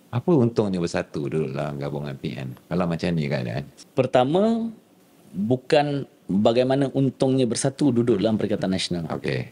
Apa untungnya bersatu duduk dalam gabungan PN? Kalau macam ni keadaan. Pertama, bukan bagaimana untungnya bersatu duduk dalam Perikatan Nasional. Okey.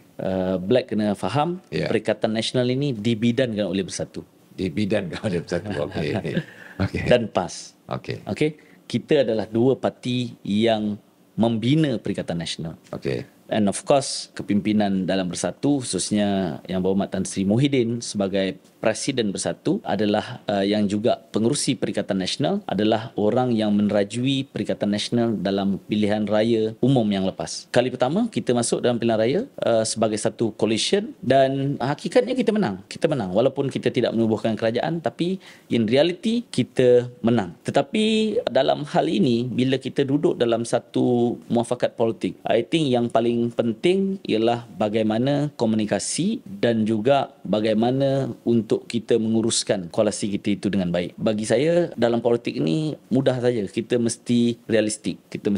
Black kena faham, Ya. Perikatan Nasional ini dibidankan oleh bersatu. Di bidang kau ada bersatu. Okey. Okey. Dan PAS. Okey. Okey, kita adalah dua parti yang membina Perikatan Nasional. Okey. And of course, kepimpinan dalam Bersatu, khususnya Yang Berhormat Tan Sri Muhyiddin sebagai Presiden Bersatu adalah yang juga pengerusi Perikatan Nasional, adalah orang yang menerajui Perikatan Nasional dalam pilihan raya umum yang lepas. Kali pertama kita masuk dalam pilihan raya sebagai satu coalition, dan hakikatnya kita menang. Kita menang walaupun kita tidak menubuhkan kerajaan, tapi in reality kita menang. Tetapi dalam hal ini, bila kita duduk dalam satu muafakat politik, I think yang paling penting ialah bagaimana komunikasi dan juga bagaimana untuk kita menguruskan koalisi kita itu dengan baik. Bagi saya, dalam politik ini mudah saja. Kita mesti realistik. Kita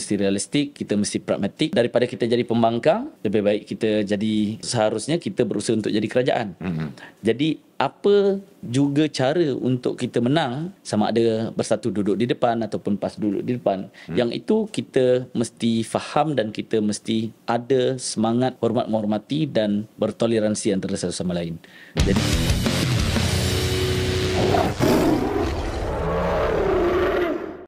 mesti pragmatik. Daripada kita jadi pembangkang, lebih baik kita jadi, seharusnya kita berusaha untuk jadi kerajaan. Jadi apa juga cara untuk kita menang, sama ada Bersatu duduk di depan ataupun PAS duduk di depan, yang itu kita mesti faham dan kita mesti ada semangat hormat menghormati dan bertoleransi antara satu sama lain. Jadi